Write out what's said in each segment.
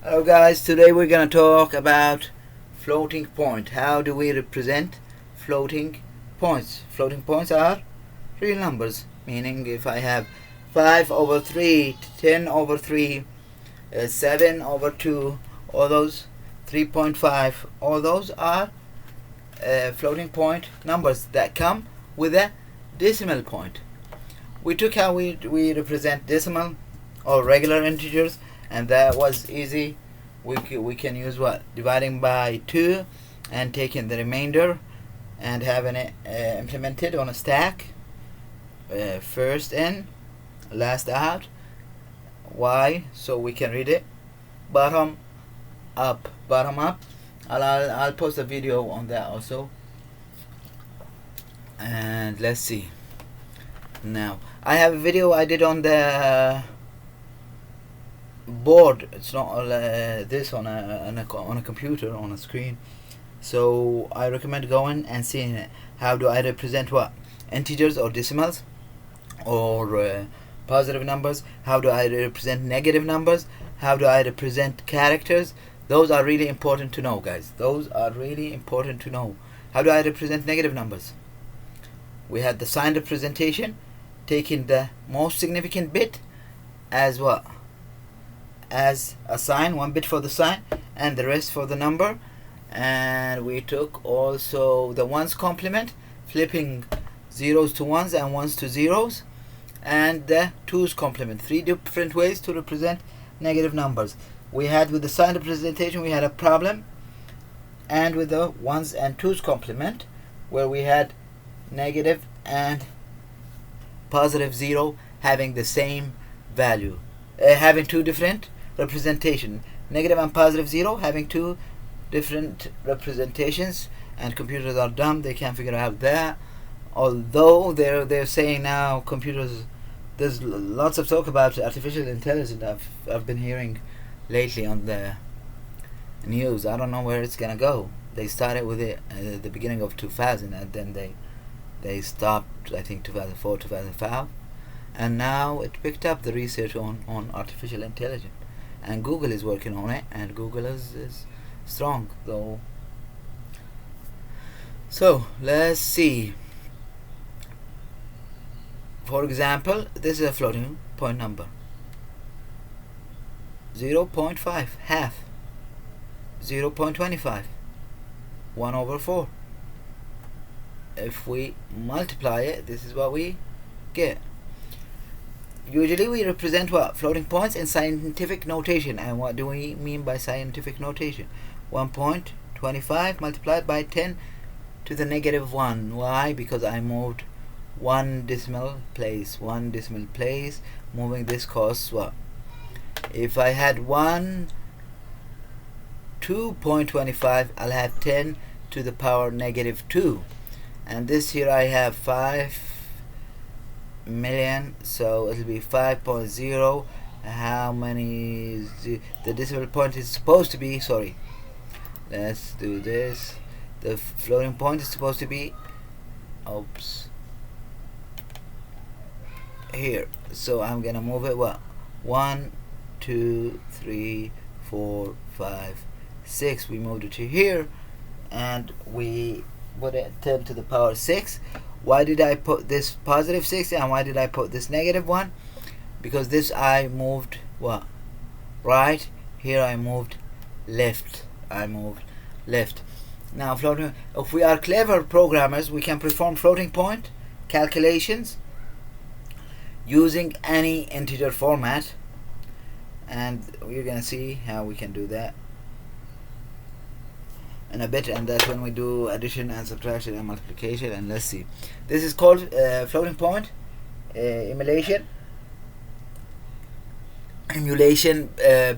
Hello guys, today we're going to talk about floating point. How do we represent floating points? Floating points are real numbers, meaning if I have 5 over 3, 10 over 3, 7 over 2, all those 3.5, all those are floating point numbers that come with a decimal point. We took how we represent decimal or regular integers, and that was easy. We can use what? Dividing by 2 and taking the remainder and having it implemented on a stack. First in, last out. Why? So we can read it. Bottom up. I'll post a video on that also. And let's see. Now I have a video I did on the board. It's not this on a computer, on a screen, so I recommend going and seeing it. How do I represent what? Integers or decimals or positive numbers? How do I represent negative numbers? How do I represent characters? Those are really important to know, guys. Those are really important to know. How do I represent negative numbers? We had the sign representation, taking the most significant bit as what? As a sign, 1 bit for the sign and the rest for the number. And we took also the ones complement, flipping zeros to ones and ones to zeros, and the twos complement. 3 different ways to represent negative numbers. We had with the sign representation we had a problem, and with the ones and twos complement where we had negative and positive 0 having the same value, having two different representation. Negative and positive 0 having two different representations, and computers are dumb, they can't figure out that. Although they're saying now computers, there's lots of talk about artificial intelligence I've been hearing lately on the news. I don't know where it's gonna go. They started with it at the beginning of 2000, and then they stopped, I think 2004, 2005, and now it picked up the research on artificial intelligence, and Google is working on it, and Google is strong though. So let's see. For example, this is a floating point number. 0.5, half. 0.25, 1 over 4. If we multiply it, this is what we get. Usually we represent what? Floating points in scientific notation. And what do we mean by scientific notation? 1.25 multiplied by 10 to the negative 1. Why? Because I moved one decimal place. One decimal place. Moving this costs what? If I had 2.25, I'll have 10 to the power negative 2. And this here I have 5 million, so it'll be 5.0. How many the decimal point is supposed to be? Sorry, let's do this. The floating point is supposed to be, oops, here. So I'm gonna move it what? 1, 2, 3, 4, 5, 6. We moved it to here, and we put it 10 to the power 6. Why did I put this positive 6 and why did I put this negative 1? Because this I moved what? Right. Here I moved left. Now floating, if we are clever programmers, we can perform floating point calculations using any integer format, and we're gonna see how we can do that in a bit, and that's when we do addition and subtraction and multiplication. And let's see, this is called floating point emulation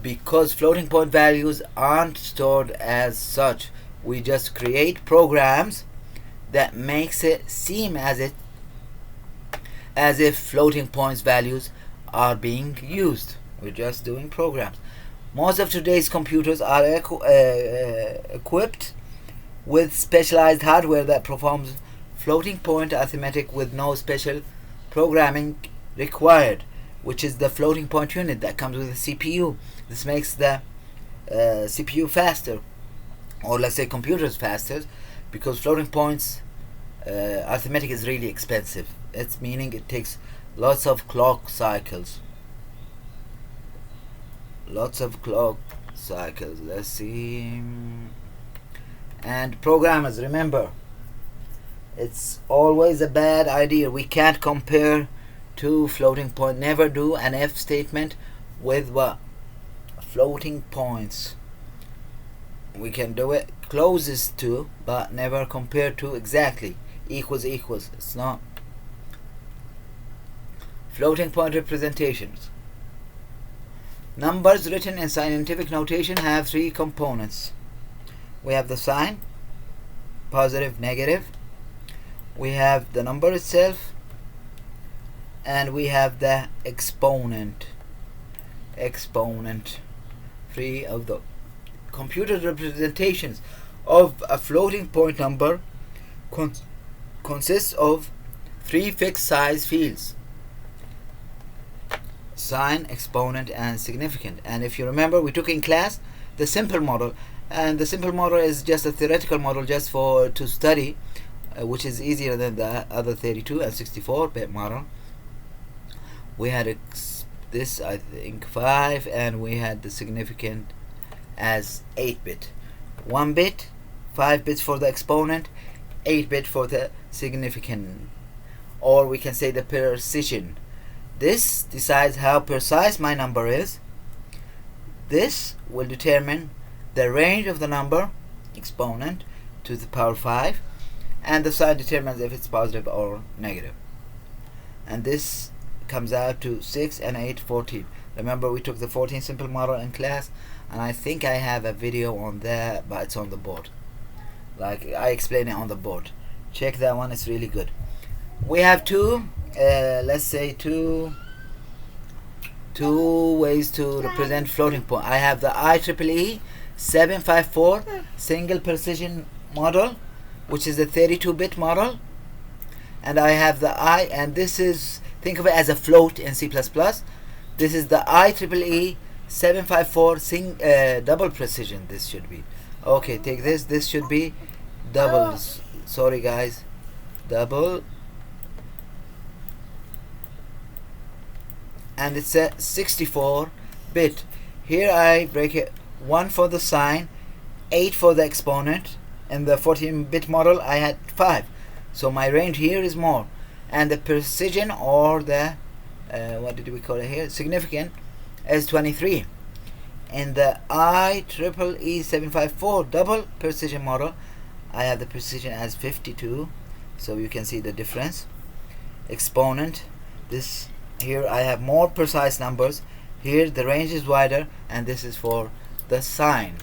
because floating point values aren't stored as such. We just create programs that makes it seem as if floating points values are being used. We're just doing programs. Most of today's computers are equipped with specialized hardware that performs floating point arithmetic with no special programming required, which is the floating point unit that comes with the CPU. This makes the CPU faster, or let's say computers faster, because floating points arithmetic is really expensive. It's meaning it takes lots of clock cycles. Let's see. And programmers, remember, it's always a bad idea. We can't compare to floating point. Never do an if statement with what? Floating points. We can do it closest to, but never compare to exactly. Equals. It's not. Floating point representations. Numbers written in scientific notation have three components. We have the sign, positive, negative. We have the number itself, and we have the exponent. Three of the computer representations of a floating point number consists of three fixed size fields: sign, exponent, and significant. And if you remember, we took in class the simple model, and the simple model is just a theoretical model just to study, which is easier than the other 32 and 64-bit model. We had this, I think, 5, and we had the significant as 8-bit. 1 bit, 5 bits for the exponent, 8-bit for the significant, or we can say the precision. This decides how precise my number is. This will determine the range of the number, exponent, to the power 5, and the sign determines if it's positive or negative. And this comes out to 6 and 8, 14. Remember, we took the 14 simple model in class, and I think I have a video on that, but it's on the board. Like, I explain it on the board. Check that one, it's really good. We have two ways to represent floating point. I have the IEEE 754 single precision model, which is the 32-bit model, and I have the and this is, think of it as a float in C++. This is the IEEE 754 double precision. This should be okay. Take this should be doubles. Sorry guys, double, and it's a 64-bit. Here I break it: 1 for the sign, 8 for the exponent. In the 14-bit model I had 5, so my range here is more. And the precision, or the what did we call it here, significant, is 23. In the IEEE 754 double precision model, I have the precision as 52, so you can see the difference. Exponent, this here I have more precise numbers. Here the range is wider, and this is for the sign.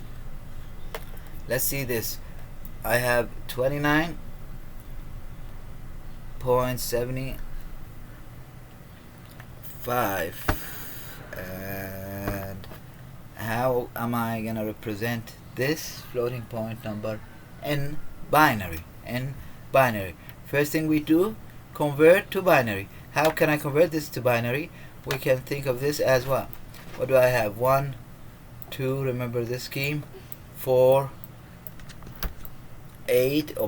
Let's see this. I have 29.75, and how am I gonna represent this floating point number in binary? First thing we do, convert to binary. How can I convert this to binary? We can think of this as what? What do I have? 1, 2, remember this scheme, 4, 8,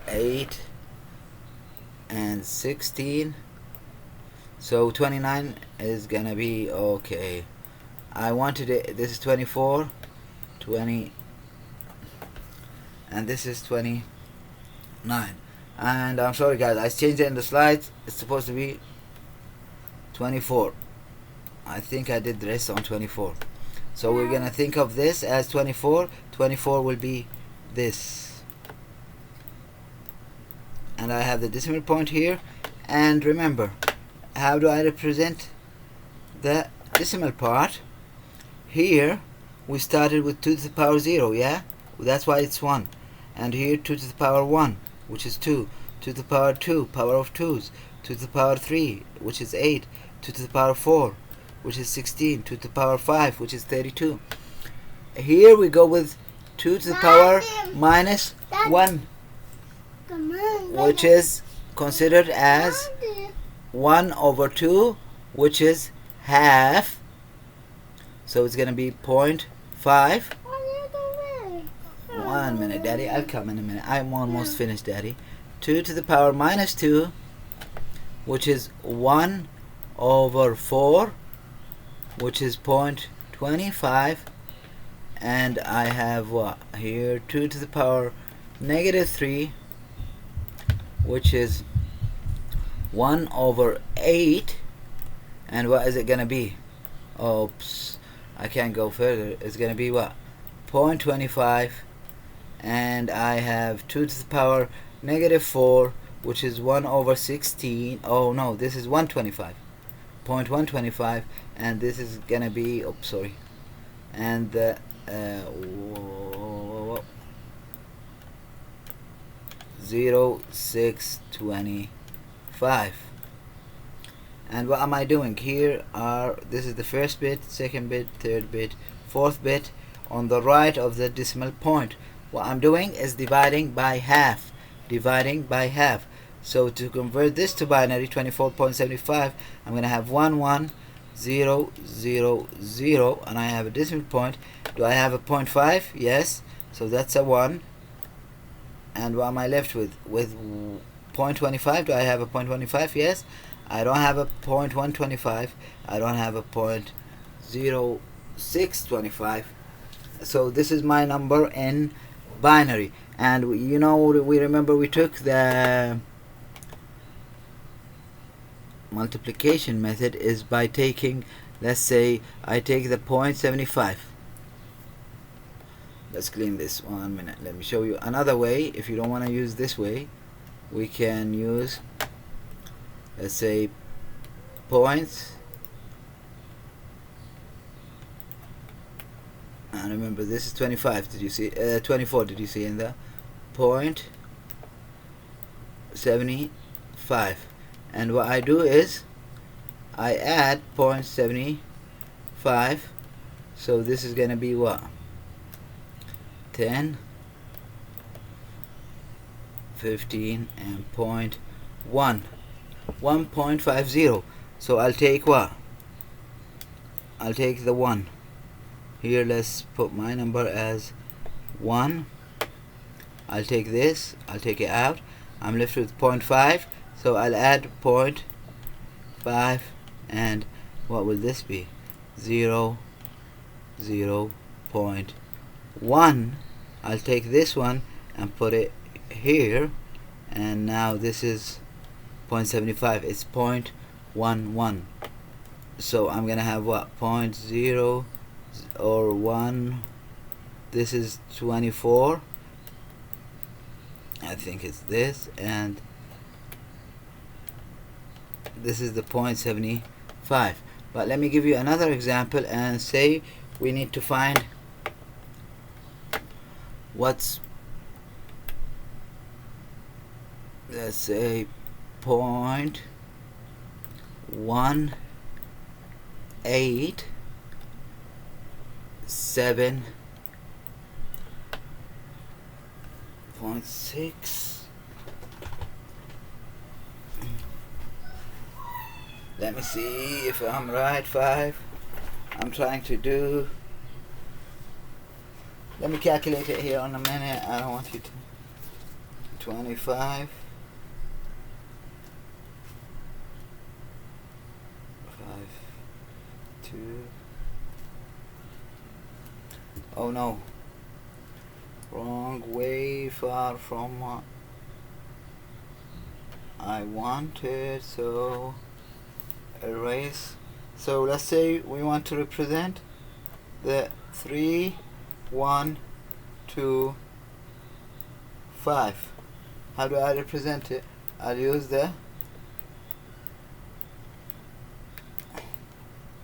8 and 16. So 29 is gonna be okay. I wanted it, this is 24, 20, and this is 29. And I'm sorry guys, I changed it in the slides. It's supposed to be 24. I think I did the rest on 24. So we're gonna think of this as 24. 24 will be this, and I have the decimal point here. And remember, how do I represent the decimal part? Here we started with 2 to the power 0, yeah? That's why it's 1. And here 2 to the power 1, which is 2. 2 to the power 2, power of 2's. 2 to the power 3, which is 8. 2 to the power 4, which is 16. 2 to the power 5, which is 32. Here we go with 2 to the power minus 1, which is considered as 1 over 2, which is half, so it's gonna be 0.5. 1 minute, Daddy, I'll come in a minute. I'm almost finished, Daddy. 2 to the power minus 2, which is 1 over 4, which is 0.25, and I have what here, 2 to the power negative 3, which is 1 over 8, and what is it gonna be? Oops, I can't go further. It's gonna be what? 0.25, and I have 2 to the power negative 4, which is 1 over 16. Oh no, this is 125, 0.125, and this is gonna be, oops, sorry, and the 0.625. And what am I doing here? This is the first bit, second bit, third bit, fourth bit on the right of the decimal point. What I'm doing is dividing by half, so to convert this to binary, 24.75, I'm gonna have 1 1 0 0 0, and I have a decimal point. Do I have a 0.5? Yes, so that's a 1. And what am I left with 0.25? Do I have a 0.25? Yes. I don't have a 0.125. I don't have a 0.0625. So this is my number in binary. And you know, we remember we took the multiplication method is by taking, let's say I take the 0.75. Let's clean this 1 minute. Let me show you another way. If you don't want to use this way, we can use, let's say, points, and remember this is 25. Did you see 24? Did you see in the 0.75? And what I do is I add 0.75, so this is gonna be what, 10, 15, and 1.50. So I'll take what? I'll take the 1. Here, let's put my number as 1. I'll take this, I'll take it out. I'm left with 0.5, so I'll add 0.5, and what will this be? 0.1. I'll take this one and put it here, and now this is 0.75. It's 0.11. So I'm gonna have what? 0.0 or 1. This is 24. I think it's this, and this is the 0.75. But let me give you another example, and say we need to find what's, let's say, 0.187.6. Let me see if I'm right. 5. I'm trying to do. Let me calculate it here on a minute. I don't want you to. 25. 5. 2. Oh no. Wrong, way far from what I wanted, so erase. So let's say we want to represent the 3, 1, 2, 5. How do I represent it? I'll use the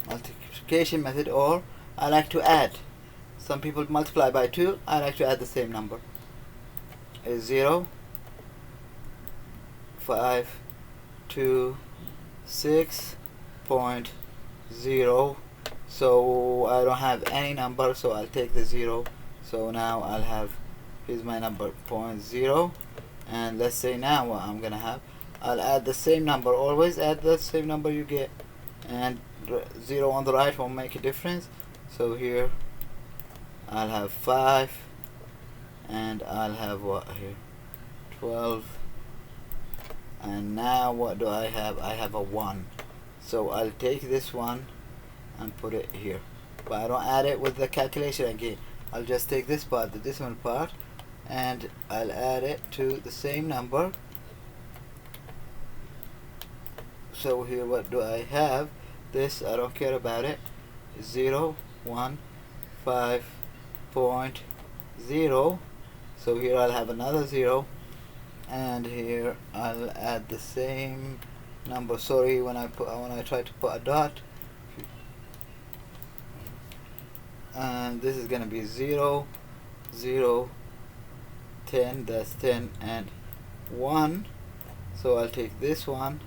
multiplication method, or I like to add. Some people multiply by 2. I like to add the same number. Is 0, 5, 2, 6.0. So I don't have any number, so I'll take the 0. So now I'll have, here's my number, 0.0. And let's say now what I'm gonna have, I'll add the same number. Always add the same number you get, and 0 on the right won't make a difference. So here I'll have 5, and I'll have what here, 12, and now what do I have? I have a 1. So I'll take this one and put it here, but I don't add it with the calculation again. I'll just take this part, the decimal part, and I'll add it to the same number. So here what do I have? This, I don't care about it. 0, 1, 5.0. So here I'll have another 0, and here I'll add the same number. Sorry, when I try to put a dot, and this is gonna be 0, 0, 10, that's 10, and 1. So I'll take this one,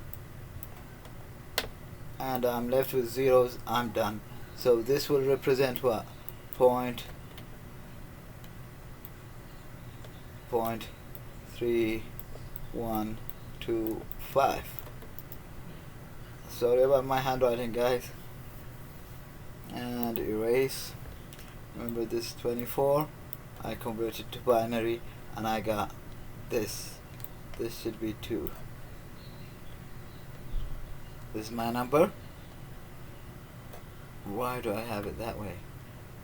and I'm left with zeros. I'm done. So this will represent what? Point 3.125. Sorry about my handwriting, guys. And erase. Remember this 24, I converted to binary, and I got this. This should be 2. This is my number. Why do I have it that way?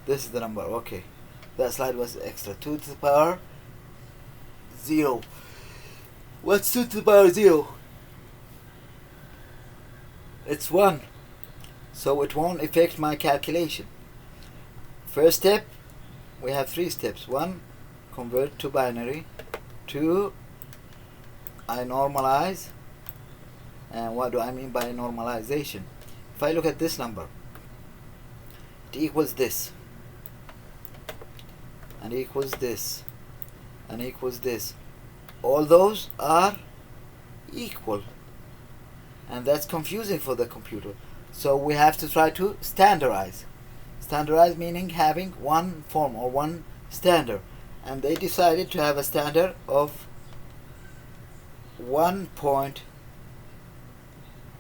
This is the number. Okay, that slide was extra. 2 to the power 0. What's 2 to the power 0? It's 1. So it won't affect my calculation. First step, we have 3 steps. 1, convert to binary. 2, I normalize. And what do I mean by normalization? If I look at this number, it equals this, and equals this, and equals this. All those are equal, and that's confusing for the computer. So we have to try to standardize. Standardize meaning having one form or one standard, and they decided to have a standard of 1 point,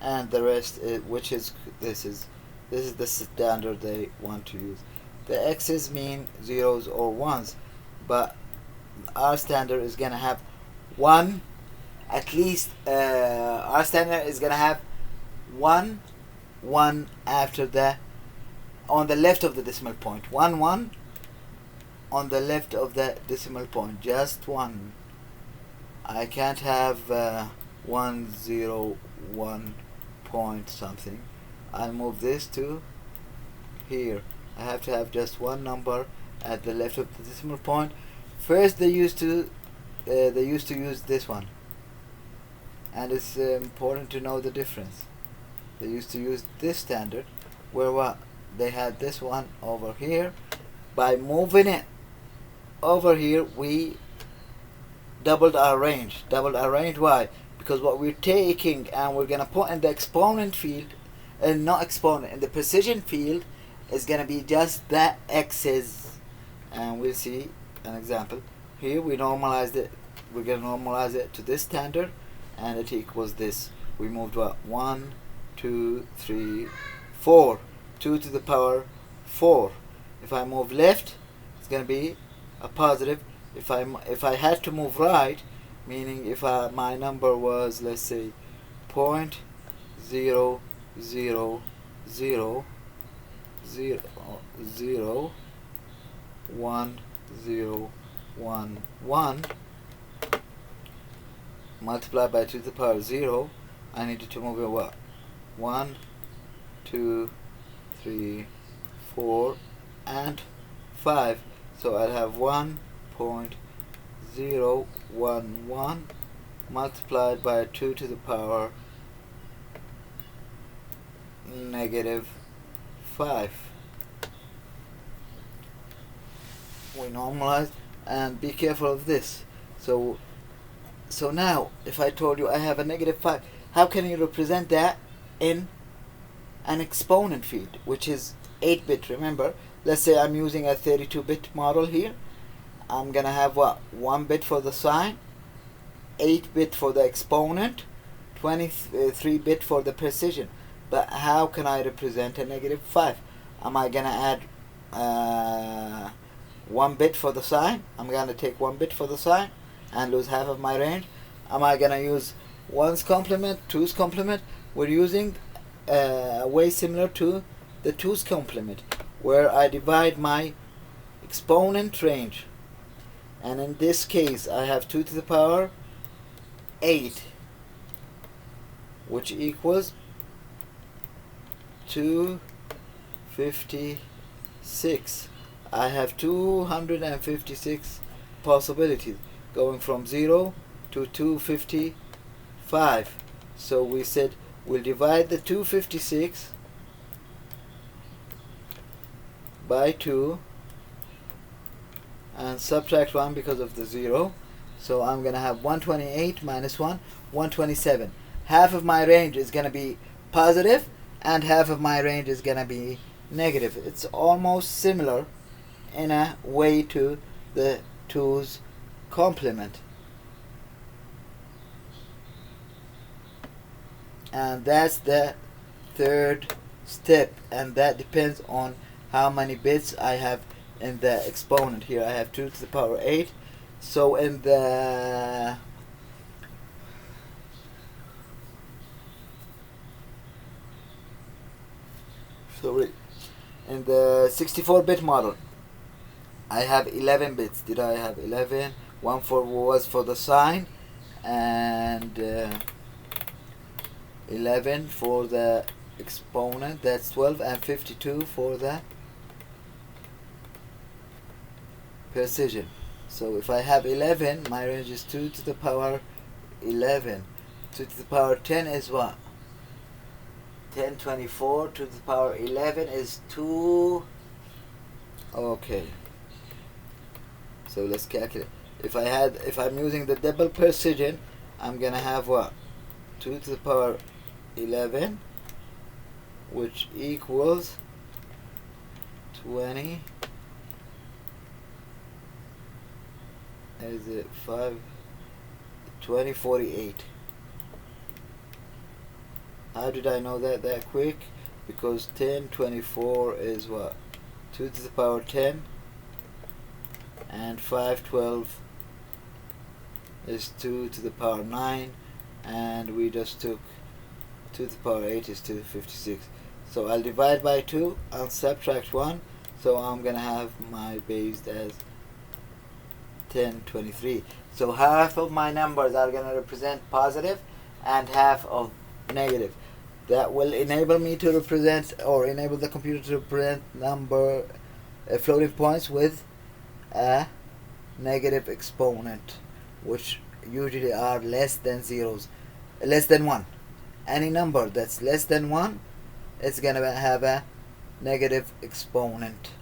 and the rest is, which is this is the standard they want to use. The x's mean zeros or ones, but our standard is gonna have one, at least our standard is gonna have one after the, on the left of the decimal point. 1 1 on the left of the decimal point, just 1. I can't have 1 0 1 point something. I'll move this to here. I have to have just one number at the left of the decimal point. First they used to use this one, and it's important to know the difference. They used to use this standard, where what they had this one over here. By moving it over here, we doubled our range. Why? Because what we're taking and we're gonna put in the exponent field, and not exponent, in the precision field, is gonna be just the x's. And we'll see an example. Here we normalized it. We're gonna normalize it to this standard, and it equals this. We moved what? 1 2 3 4. 2 to the power 4. If I move left, it's gonna be a positive. If I had to move right, meaning if my number was, let's say, 0.000000001, multiplied by 2 to the power 0, I needed to move it what? 1 2 3 4 and 5. So I'll have 1.011 multiplied by 2 to the power -5. We normalize, and be careful of this. So now if I told you I have a -5, how can you represent that in an exponent field, which is 8-bit? Remember, let's say I'm using a 32-bit model here. I'm gonna have what? 1 bit for the sign, 8-bit for the exponent, 23-bit for the precision. But how can I represent a negative 5? Am I gonna add 1 bit for the sign? I'm gonna take 1 bit for the sign and lose half of my range. Am I gonna use 1's complement, 2's complement? We're using a way similar to the 2's complement, where I divide my exponent range, and in this case I have 2 to the power 8, which equals 256. I have 256 possibilities going from 0 to 255. So we said we'll divide the 256 by 2 and subtract 1 because of the 0. So I'm gonna have 128 minus 1, 127. Half of my range is gonna be positive and half of my range is gonna be negative. It's almost similar in a way to the 2's complement. And that's the third step, and that depends on how many bits I have in the exponent. Here I have 2 to the power 8. So in the in the 64-bit model, I have 11 bits. Did I have 11? One was for the sign, and 11 for the exponent. That's 12, and 52 for the precision. So if I have 11, my range is 2 to the power 11. 2 to the power 10 is what? 1024 to the power 11 is 2. Okay. So let's calculate. If I'm using the double precision, I'm gonna have what? 2 to the power 11, which equals 20. Is it 5? 2048. How did I know that quick? Because 1024 is what? 2 to the power 10, and 512 is 2 to the power 9, and we just took 2 to the power 8 is 256. So I'll divide by 2, I'll subtract 1, so I'm gonna have my base as 1023. So half of my numbers are gonna represent positive and half of negative. That will enable me to represent, or enable the computer to represent floating points with a negative exponent, which usually are less than 1. Any number that's less than 1, it's gonna have a negative exponent.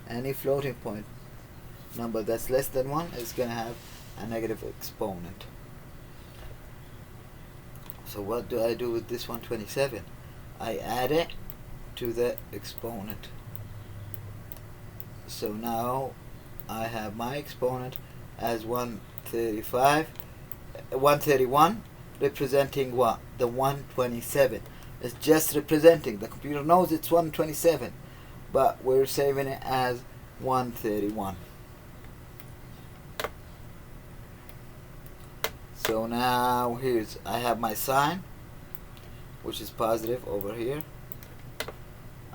Any floating point number that's less than 1 is gonna have a negative exponent. So what do I do with this 127? I add it to the exponent. So now I have my exponent as 131, representing what? The 127. It's just representing. The computer knows it's 127, but we're saving it as 131. So now I have my sign, which is positive over here.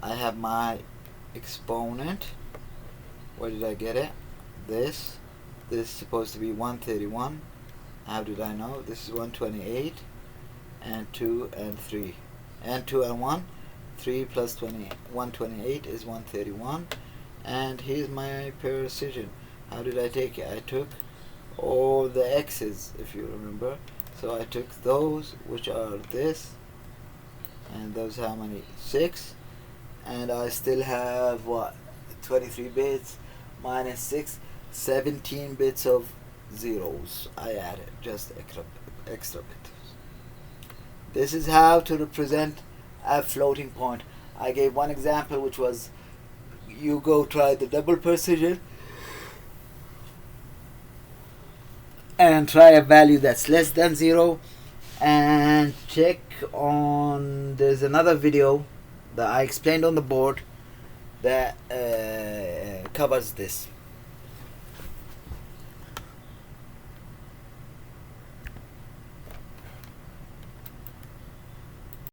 I have my exponent. Where did I get it? This is supposed to be 131. How did I know? This is 128, and 2 and 3, and 2 and 1. 3 plus 128 is 131. And here's my precision. How did I take it? I took all the x's, if you remember. So I took those, which are this, and those how many? 6, and I still have what? 23 bits minus 6, 17 bits of zeros. I added just extra bits. This is how to represent a floating point. I gave one example, which was you go try the double precision and try a value that's less than 0, and check on, there's another video that I explained on the board that covers this.